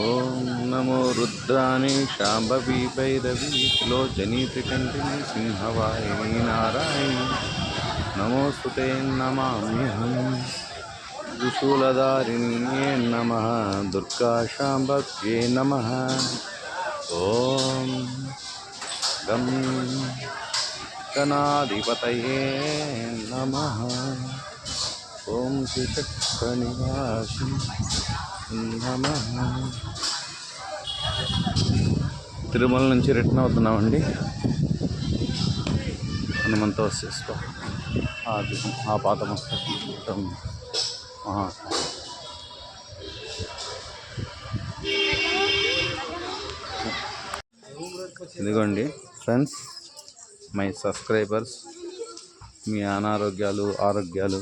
ఓం నమో రుద్రాణి శాంభవి భైరవి లోచనీ త్రికంఠిని సింహవాహిని నారాయణి నమోస్తుతే నమామ్యహం త్రిశూలధారిణ్యే నమః దుర్గా శాంభవ్యే నమః. ఓం గం గణాధిపతయే నమః. ఓం శ్రీచక్రనివాసి నమః. తిరుమల నుంచి రిటర్న్ అవుతున్నామండి. హనుమంత వస్తేస్వ ఆ పాత మస్తకం ఇదిగోండి ఫ్రెండ్స్, మై సబ్స్క్రైబర్స్, మీ అనారోగ్యాలు ఆరోగ్యాలు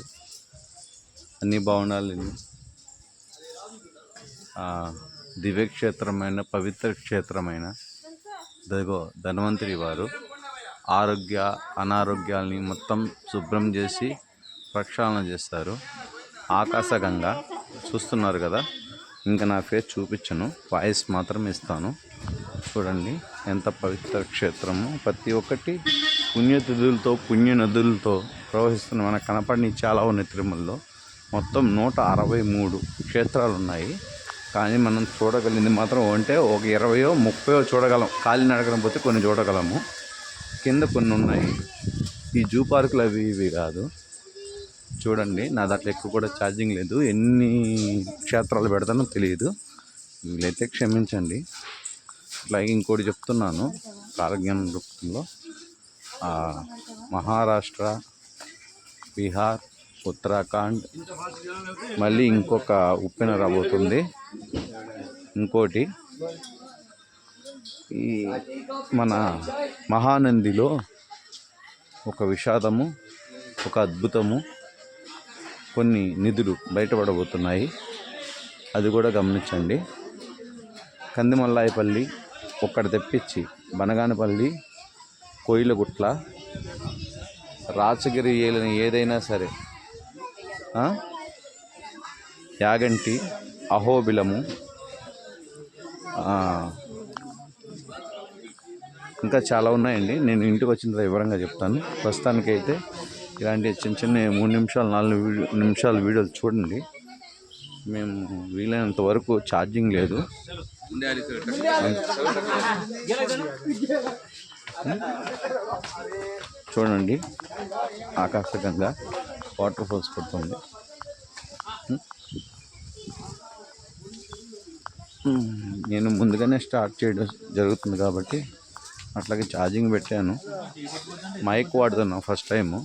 అన్నీ బాగుండాలని దివ్యక్షేత్రమైన పవిత్ర క్షేత్రమైన ధన్వంతరి వారు ఆరోగ్య అనారోగ్యాలని మొత్తం శుభ్రం చేసి ప్రక్షాళన చేస్తారు. ఆకాశగంగా చూస్తున్నారు కదా. ఇంకా నా ఫేస్ చూపించను, వాయిస్ మాత్రం ఇస్తాను. చూడండి ఎంత పవిత్ర క్షేత్రము. ప్రతి ఒక్కటి పుణ్యతిథులతో పుణ్య నదులతో ప్రవహిస్తున్న మనకు కనపడినవి చాలా ఉన్నాయి. తిరుమలలో మొత్తం 163 క్షేత్రాలు ఉన్నాయి. కానీ మనం చూడగలిగింది మాత్రం అంటే ఒక 20 30 చూడగలం. కాలినడకడం పోతే కొన్ని చూడగలము. కింద కొన్ని ఉన్నాయి. ఈ జూ పార్కులు అవి ఇవి కాదు. చూడండి, నా దాంట్లో ఎక్కువ కూడా ఛార్జింగ్ లేదు. ఎన్ని క్షేత్రాలు పెడతానో తెలియదు, వీలైతే క్షమించండి. అలాగే ఇంకోటి చెప్తున్నాను, కాలజ్ఞాన రూపంలో మహారాష్ట్ర, బీహార్, ఉత్తరాఖండ్, మళ్ళీ ఇంకొక ఉప్పెన రాబోతుంది. ఇంకోటి ఈ మన మహానందిలో ఒక విషాదము, ఒక అద్భుతము, కొన్ని నిధులు బయటపడబోతున్నాయి. అది కూడా గమనించండి. కందిమల్లాయపల్లి ఒక్కటి తెప్పించి బనగానపల్లి, కోయిలగుట్ల, రాచగిరి ఏలిన ఏదైనా సరే, యాగంటి, అహోబిలము, ఇంకా చాలా ఉన్నాయండి. నేను ఇంటికి వచ్చిన తర్వాత వివరంగా చెప్తాను. ప్రస్తుతానికైతే ఇలాంటి చిన్న చిన్న 3 నిమిషాలు 4 నిమిషాలు వీడియోలు చూడండి. మేము వీలైనంత వరకు ఛార్జింగ్ లేదు. చూడండి, ఆకాశగంగా వాటర్ ఫాల్స్ పడుతుంది. నేను ముందుగానే స్టార్ట్ చేయడం జరుగుతుంది కాబట్టి అట్లాగే ఛార్జింగ్ పెట్టాను. మైక్ వాడుతున్నాను ఫస్ట్ టైము.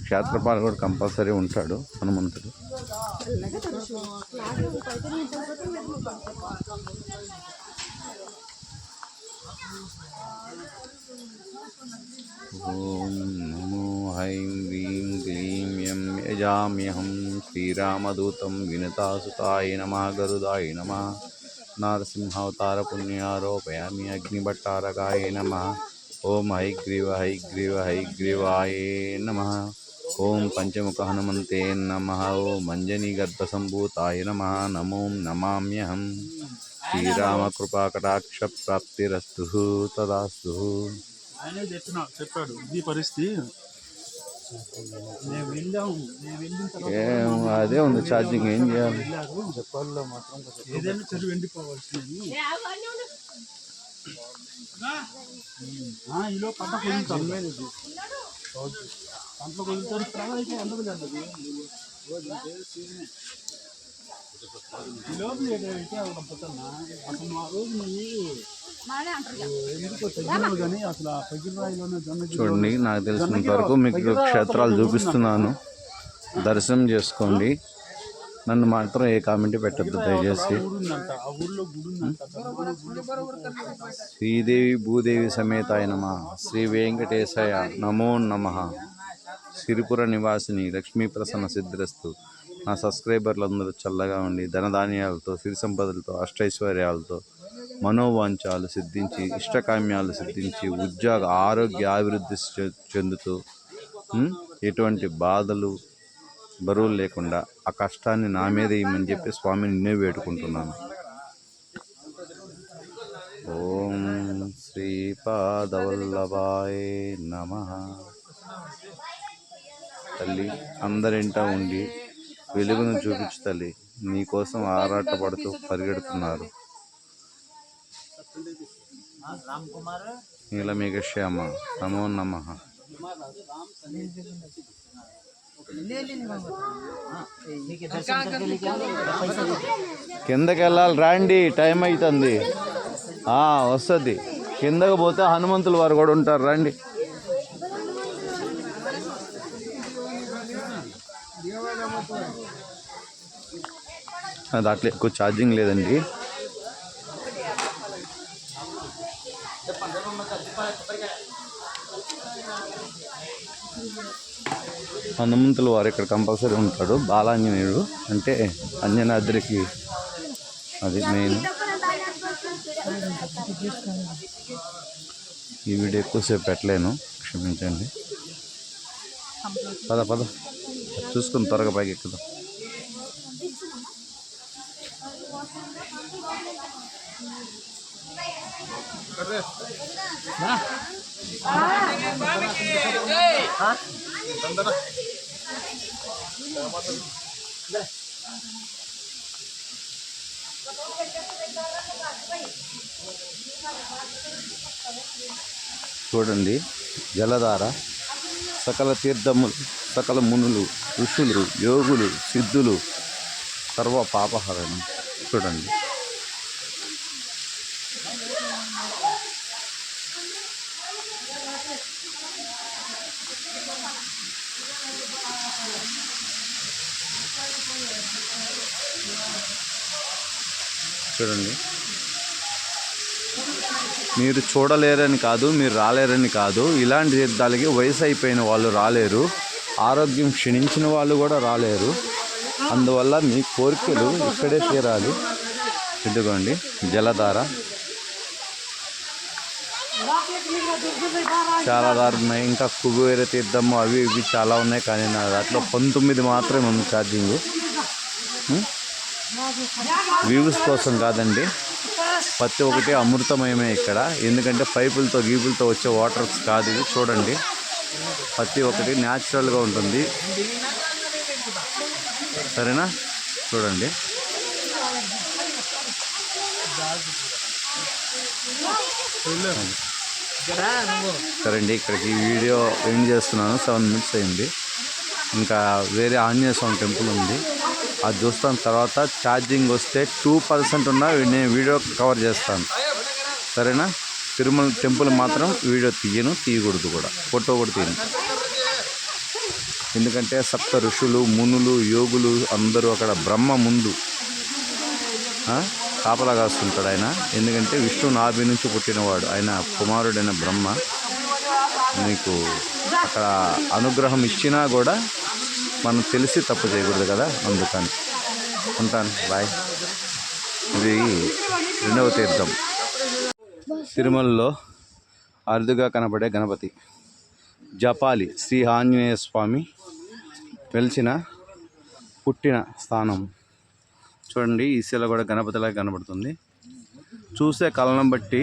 క్షేత్రపాల కూడా కంపల్సరీ ఉంటాడు హనుమంతుడు. ఓం నమో ఐం హ్రీం క్లీం యం యజామ్యహం శ్రీరామదూతం వినతాసుతాయ నమః గరుడాయ నమః నారసింహావతార పుణ్యారోపయామి అగ్నిభట్టారకాయ నమః. ఓం హైగ్రీవ హైగ్రీవ హైగ్రీవాయ నమః. ఓం పంచముఖ హనుమంతే నమః. ఓం అంజనీగర్భసంభూతాయ నమః. నమో నమామ్యహం. శ్రీరామకృపాకటాక్ష ప్రాప్తిరస్తు తదాస్తు. చెప్పాడు ఇది పరిస్థితి. అదే ఉంది ఛార్జింగ్. ఏం చేయాలి? ఏదైనా చెడు ఎండిపోవాల్సింది. ఈలో పంట కొలుతారు, పంట కొలుతారు. అయితే అందదు కదా ఈ లోపల అయితే అవడం పోతున్నా. అసలు ఆ రోజు చూడండి, నాకు తెలిసినంత వరకు మీకు క్షేత్రాలు చూపిస్తున్నాను. దర్శనం చేసుకోండి. నన్ను మాత్రం ఏ కామెంట్ పెట్టద్దు దయచేసి. శ్రీదేవి భూదేవి సమేతాయ నమః. శ్రీ వెంకటేశాయ నమో నమః. సిరిపుర నివాసిని లక్ష్మీ ప్రసన్న సిద్ధిరస్తు. నా సబ్స్క్రైబర్లందరూ చల్లగా ఉండి ధనధాన్యాలతో, సిరి సంపదలతో, అష్టైశ్వర్యాలతో, మనోవాంఛాలు సిద్ధించి, ఇష్టకామ్యాలు సిద్ధించి, ఉద్యోగ ఆరోగ్య అభివృద్ధి చెందుతూ, ఎటువంటి బాధలు బరువు లేకుండా ఆ కష్టాన్ని నా మీద ఇమ్మని చెప్పి స్వామిని నిన్నే వేడుకుంటున్నాను. ఓం శ్రీపాదవల్లభాయ నమః. తల్లి అందరింట ఉండి వెలుగును చూపించు తల్లి. నీకోసం ఆరాటపడుతూ పరిగెడుతున్నారు. నీలమేఘ శ్యామ నమో నమః. కిందకి వెళ్ళాలి రాండి, టైం అవుతుంది. వస్తుంది. కిందకి పోతే హనుమంతుల వారు కూడా ఉంటారు, రండి. దాంట్లో ఎక్కువ ఛార్జింగ్ లేదండి. హనుమంతుల వారు ఇక్కడ కంపల్సరీ ఉంటాడు. బాలాంజనేయుడు అంటే అంజనాద్రికి అది మెయిన్. ఈ వీడియో ఎక్కువసేపు పెట్టలేను, క్షమించండి. పద పద చూసుకుని త్వరగా పైకి ఎక్కుదాం. చూడండి, జలధార సకల తీర్థములు, సకల మునులు, ఋషులు, యోగులు, సిద్ధులు, సర్వ పాపహరణం. చూడండి, చూడండి. మీరు చూడలేరని కాదు, మీరు రాలేరని కాదు. ఇలాంటి తీర్థాలకి వయసు అయిపోయిన వాళ్ళు రాలేరు, ఆరోగ్యం క్షీణించిన వాళ్ళు కూడా రాలేరు. అందువల్ల మీ కోరికలు ఇక్కడే తీరాలి. ఇదిగోండి జలధార. చాలా దారులు ఉన్నాయి, ఇంకా కుబేర తీర్థము అవి ఇవి చాలా ఉన్నాయి. కానీ నా దాంట్లో 19 మాత్రమే ఉంది ఛార్జింగ్. వ్యూస్ కోసం కాదండి, ప్రతి ఒక్కటి అమృతమయమే ఇక్కడ. ఎందుకంటే పైపులతో గీపులతో వచ్చే వాటర్స్ కాదు ఇది. చూడండి, ప్రతి ఒక్కటి న్యాచురల్గా ఉంటుంది. సరేనా? చూడండి. సరే అండి, ఇక్కడికి వీడియో ఎండ్ చేస్తున్నాను. 7 minutes అయింది. ఇంకా వేరే ఆంజనేయ స్వామి టెంపుల్ ఉంది, అది చూస్తాను. తర్వాత ఛార్జింగ్ వస్తే 2% ఉన్నా నేను వీడియో కవర్ చేస్తాను. సరేనా? తిరుమల టెంపుల్ మాత్రం వీడియో తీయకూడదు కూడా, ఫోటో కూడా తీయను. ఎందుకంటే సప్త ఋషులు, మునులు, యోగులు అందరూ అక్కడ బ్రహ్మ ముందు కాపలా కాస్తుంటాడు ఆయన. ఎందుకంటే విష్ణు నాభి నుంచి పుట్టినవాడు ఆయన, కుమారుడైన బ్రహ్మ. మీకు అక్కడ అనుగ్రహం ఇచ్చినా కూడా మనం తెలిసి తప్పు చేయకూడదు కదా, అందుకని. ఉంటాను, బాయ్. ఇది 2వ తీర్థం. తిరుమలలో అరుదుగా కనబడే గణపతి జపాలి శ్రీ ఆంజనేయ స్వామి పుట్టిన స్థానం. చూడండి, ఈ శిల కూడా గణపతిలా కనబడుతుంది. చూసే కళ్ళను బట్టి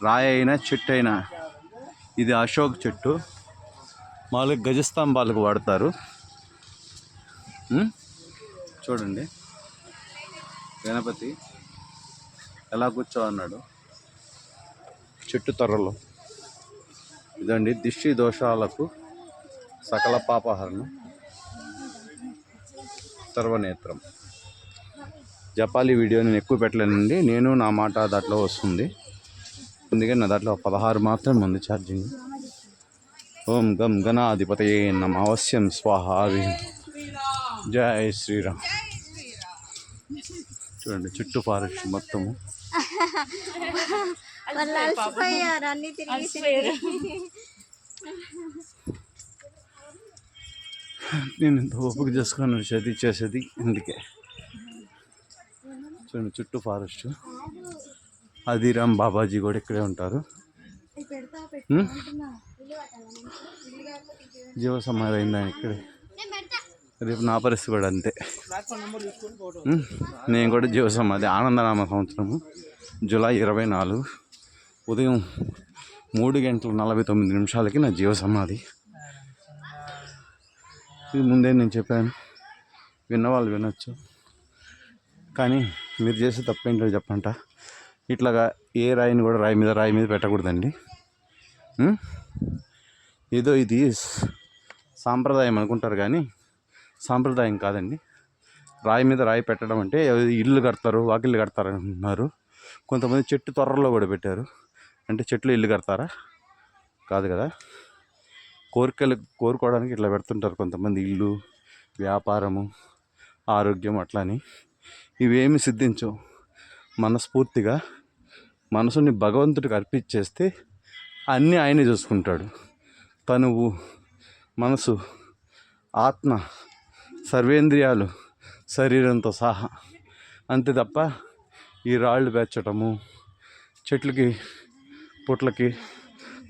రాయి అయినా చెట్టు అయినా, ఇది అశోక్ చెట్టు. మామూలుగా గజస్తంభాలకు వాడతారు. చూడండి గణపతి ఎలా కూర్చోన్నాడు చెట్టు తొర్రలో. ఇదండి దిష్టి దోషాలకు సకల పాపహరణం, సర్వనేత్రం. జపాలి వీడియో నేను ఎక్కువ పెట్టలేనండి, నేను నా మాట దాంట్లో వస్తుంది. అందుకే నా దాంట్లో 16 మాత్రమే ఉంది ఛార్జింగ్. ఓం గం గణాధిపతయే నమః. అవశ్యం స్వాహ. జై శ్రీరామ్. చూడండి చుట్టూ ఫారెస్ట్ మొత్తము. నేను ఇంత ఓపిక చేసుకొని చేసేది అందుకే. చూడండి చుట్టూ ఫారెస్ట్. ఆదిరామ్ బాబాజీ కూడా ఇక్కడే ఉంటారు. జీవ సమాధి అయిందా ఇక్కడే. రేపు నా పరిస్థితి కూడా అంతే. ప్లాట్ఫామ్ నెంబర్ తీసుకొని ఫోటో. నేను కూడా జీవ సమాధి ఆనందనామ సంవత్సరము జూలై 24 ఉదయం 3:49 నా జీవ సమాధి. ఇది ముందే నేను చెప్పాను, విన్నవాళ్ళు వినొచ్చు. కానీ మీరు చేసే తప్పేంటో చెప్పంట. ఇట్లాగా ఏ రాయిని కూడా రాయి మీద పెట్టకూడదండి. ఏదో ఇది సాంప్రదాయం అనుకుంటారు కానీ సాంప్రదాయం కాదండి. రాయి మీద రాయి పెట్టడం అంటే ఇల్లు కడతారు, వాకిళ్ళు కడతారు అంటున్నారు. కొంతమంది చెట్టు తొర్రలో కూడా పెట్టారు. అంటే చెట్లు ఇల్లు కడతారా? కాదు కదా. కోరికలు కోరుకోవడానికి ఇట్లా పెడుతుంటారు కొంతమంది. ఇల్లు, వ్యాపారము, ఆరోగ్యం అట్లని ఇవేమి సిద్ధించవు. మనస్ఫూర్తిగా మనసుని భగవంతుడికి అర్పించేస్తే అన్నీ ఆయనే చూసుకుంటాడు. తనువు, మనసు, ఆత్మ, సర్వేంద్రియాలు, శరీరంతో సహా. అంతే తప్ప ఈ రాళ్ళు పెంచటము, చెట్లకి పుట్లకి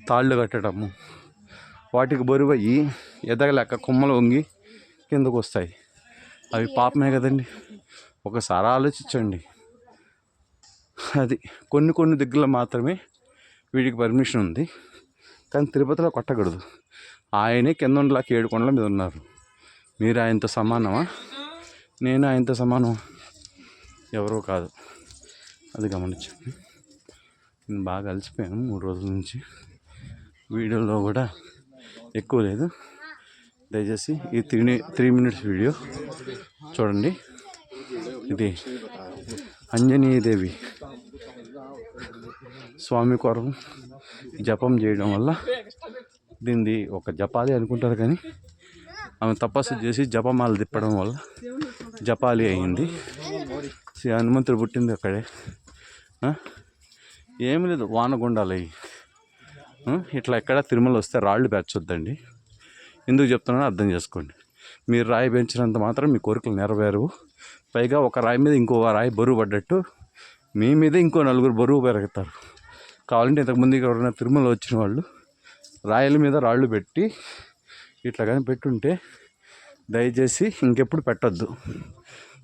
తాళ్ళు కట్టడము, వాటికి బరువయ్యి ఎదగలేక కొమ్మలు వంగి కిందకు వస్తాయి. అవి పాపమే కదండి. ఒకసారి ఆలోచించండి. అది కొన్ని దగ్గరలో మాత్రమే వీడికి పర్మిషన్ ఉంది. కానీ తిరుపతిలో కొట్టకూడదు. ఆయనే కింద ఉండలేక 7 కొండల మీద ఉన్నారు. మీరు ఆయనతో సమానమా? నేను ఆయనతో సమానమా? ఎవరో కాదు. అది గమనించండి. నేను బాగా అలసిపోయాను 3 రోజుల నుంచి. వీడియోలో కూడా ఎక్కువ లేదు. దయచేసి ఈ 3 minutes వీడియో చూడండి. ఇది ఆంజనేయదేవి స్వామి కొరకు జపం చేయడం వల్ల దీన్ని ఒక జపాలి అనుకుంటారు, కానీ ఆమె తపస్సు చేసి జపమాల తిప్పడం వల్ల జపాలి అయింది. శ్రీ హనుమంతుడు పుట్టింది అక్కడే. ఏమి లేదు, వానగుండాలు అయ్యి ఇట్లా ఎక్కడ తిరుమల వస్తే రాళ్ళు పెంచొద్దండి. ఎందుకు చెప్తున్నానో అర్థం చేసుకోండి. మీరు రాయి పెంచినంత మాత్రం మీ కోరికలు నెరవేరవు. పైగా ఒక రాయి మీద ఇంకో రాయి బరువు పడ్డట్టు మీ మీద ఇంకో 4 బరువు పెరుగుతారు. కావాలంటే ఇంతకుముందు ఎవరైనా తిరుమల వచ్చిన వాళ్ళు రాయల మీద రాళ్ళు పెట్టి ఇట్లా కానీ పెట్టుంటే దయచేసి ఇంకెప్పుడు పెట్టద్దు,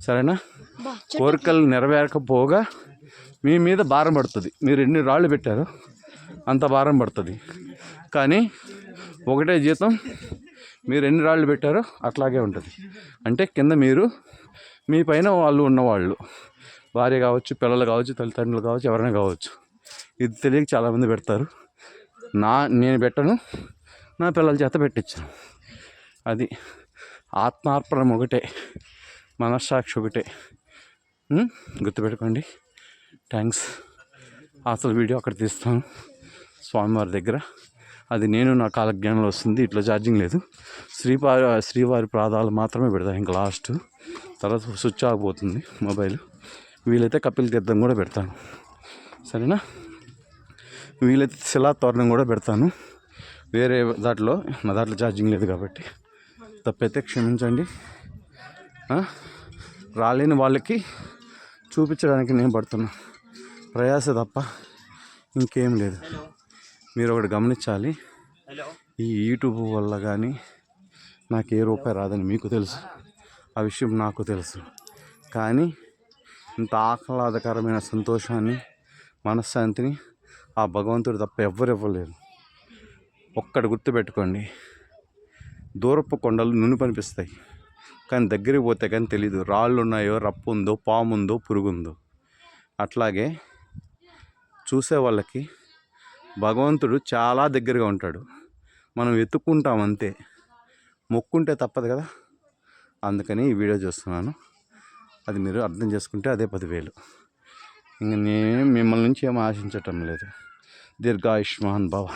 సరేనా? కోరికలు నెరవేరకపోగా మీ మీద భారం పడుతుంది. మీరు ఎన్ని రాళ్ళు పెట్టారో అంత భారం పడుతుంది. కానీ ఒకటే జీతం, మీరు ఎన్ని రాళ్ళు పెట్టారో అట్లాగే ఉంటుంది. అంటే కింద మీరు, మీ పైన వాళ్ళు ఉన్నవాళ్ళు, భార్య కావచ్చు, పిల్లలు కావచ్చు, తల్లిదండ్రులు కావచ్చు, ఎవరైనా కావచ్చు. ఇది తెలియక చాలామంది పెడతారు. నేను పెట్టను, నా పిల్లల చేత పెట్టించాను. అది ఆత్మార్పణం ఒకటే, మనస్సాక్షి ఒకటే. గుర్తుపెట్టుకోండి. థ్యాంక్స్. అసలు వీడియో అక్కడ తీస్తాను స్వామివారి దగ్గర. అది నేను నా కాలజ్ఞానంలో వస్తుంది. ఇట్లా ఛార్జింగ్ లేదు. శ్రీవారి పాదాలు మాత్రమే పెడతాను. ఇంకా లాస్ట్ తర్వాత స్విచ్ ఆగిపోతుంది మొబైల్. వీలైతే కపిల్ తీర్థం కూడా పెడతాను, సరేనా? వీలైతే శిలాతోరణం కూడా పెడతాను. వేరే దాంట్లో నా దాంట్లో ఛార్జింగ్ లేదు కాబట్టి తప్పైతే క్షమించండి. రాలేని వాళ్ళకి చూపించడానికి నేను పడుతున్నా ప్రయాస తప్ప ఇంకేం లేదు. మీరు ఒకటి గమనించాలి. ఈ యూట్యూబ్ వల్ల కానీ నాకు ఏ రూపాయి రాదని మీకు తెలుసు, ఆ విషయం నాకు తెలుసు. కానీ ఇంత ఆహ్లాదకరమైన సంతోషాన్ని, మనశ్శాంతిని ఆ భగవంతుడు తప్ప ఎవ్వరు ఇవ్వలేరు. ఒక్కటి గుర్తుపెట్టుకోండి. దూరపు కొండలు నును పనిపిస్తాయి, కానీ దగ్గరికి పోతే కానీ తెలీదు రాళ్ళు ఉన్నాయో, రప్పు ఉందో, పాము ఉందో, పురుగుందో. అట్లాగే చూసే వాళ్ళకి భగవంతుడు చాలా దగ్గరగా ఉంటాడు. మనం వెతుక్కుంటాం అంతే, మొక్కుంటే తప్పదు కదా. అందుకని ఈ వీడియో చూస్తున్నాను. అది మీరు అర్థం చేసుకుంటే అదే 10,000. ఇంక నేను మిమ్మల్ని నుంచి ఏం ఆశించటం లేదు. దీర్ఘాయుష్మాన్ భవ.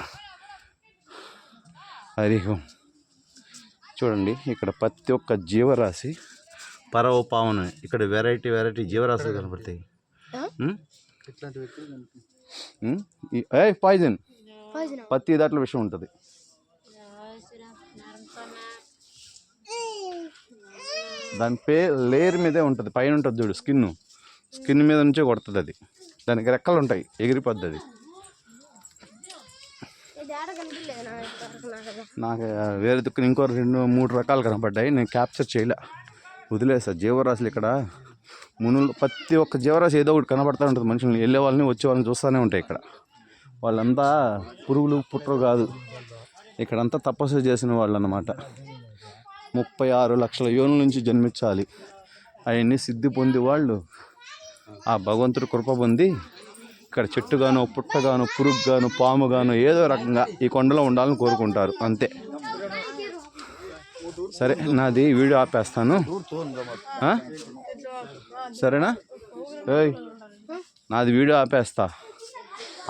హరి ఓం. చూడండి, ఇక్కడ ప్రతి ఒక్క జీవరాశి పరవపావన. ఇక్కడ వెరైటీ జీవరాశులు కనబడతాయి. పాయిజన్ ప్రతి దాంట్లో విషయం ఉంటుంది. దాని లేయర్ మీదే ఉంటుంది, పైన ఉంటుంది చూడు, స్కిన్ మీద నుంచే కొడుతుంది అది. దానికి రెక్కలు ఉంటాయి, ఎగిరిపోద్ది అది. నాకు వేరే దిక్కున ఇంకో 2-3 రకాలు కనపడ్డాయి. నేను క్యాప్చర్ చేయలే, వదిలేసా. జీవరాశులు ఇక్కడ మునులు, ప్రతి ఒక్క జీవరాశి ఏదో ఒకటి కనపడుతూ ఉంటుంది. మనుషుల్ని వెళ్ళే వాళ్ళని వచ్చే వాళ్ళని చూస్తూనే ఉంటాయి. ఇక్కడ వాళ్ళంతా పురుగులు పుట్రు కాదు, ఇక్కడంతా తపస్సు చేసిన వాళ్ళు అన్నమాట. 36 లక్షల యోనుల నుంచి జన్మించాలి అవన్నీ సిద్ధి పొంది వాళ్ళు ఆ భగవంతుడి కృప పొంది ఇక్కడ చెట్టుగానో పుట్టగానో పురుగుగానో పాముగానో ఏదో రకంగా ఈ కొండలో ఉండాలని కోరుకుంటారు, అంతే. సరే, నాది వీడియో ఆపేస్తాను. సరేనా? ఏయ్, నాది వీడియో ఆపేస్తా.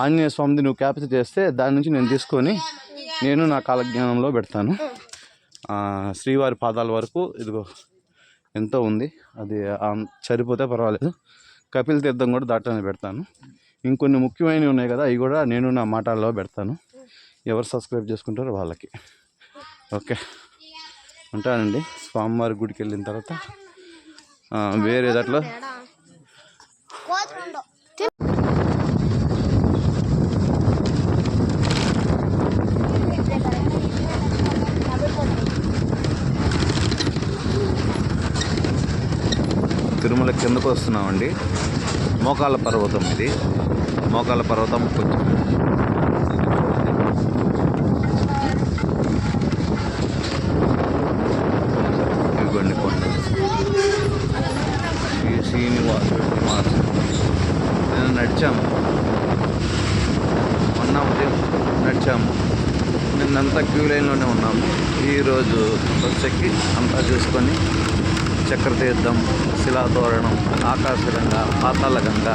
ఆంజనేయ స్వామిది నువ్వు క్యాప్చర్ చేస్తే దాని నుంచి నేను తీసుకొని నేను నా కాలజ్ఞానంలో పెడతాను. శ్రీవారి పాదాల వరకు ఇదిగో ఎంతో ఉంది, అది సరిపోతే పర్వాలేదు. కపిల తీర్థం కూడా దాటాన్ని పెడతాను. ఇంకొన్ని ముఖ్యమైనవి ఉన్నాయి కదా, అవి కూడా నేను నా మాటల్లో పెడతాను. ఎవరు సబ్స్క్రైబ్ చేసుకుంటారో వాళ్ళకి. ఓకే, ఉంటానండి. స్వామివారి గుడికి వెళ్ళిన తర్వాత వేరే దాంట్లో తిరుమల కిందకు వస్తున్నామండి. మోకాళ్ళ పర్వతం ఇది. మోకాళ్ళ పర్వతం కొంచెం ఇవ్వండి కొండలు. శ్రీనివాస నేను నడిచాము, మొన్న ఉదయం నడిచాము, నిన్నంతా క్యూ లైన్లోనే ఉన్నాము. ఈరోజు బస్సెక్కి అంతా చూసుకొని చక్రతీర్థం, శిలాతోరణం, ఆకాశగంగా, పాతాళగంగ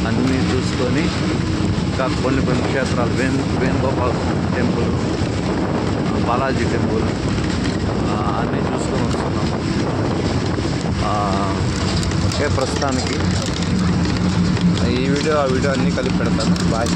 అన్నీ చూసుకొని ఇంకా కొన్ని క్షేత్రాలు, వేణుగోపాల టెంపుల్, బాలాజీ టెంపుల్ అన్నీ చూసుకొని వస్తున్నాము. ఓకే, ప్రస్తుతానికి ఈ వీడియో ఆ వీడియో అన్నీ కలిపి పెడతాను. బాయ్.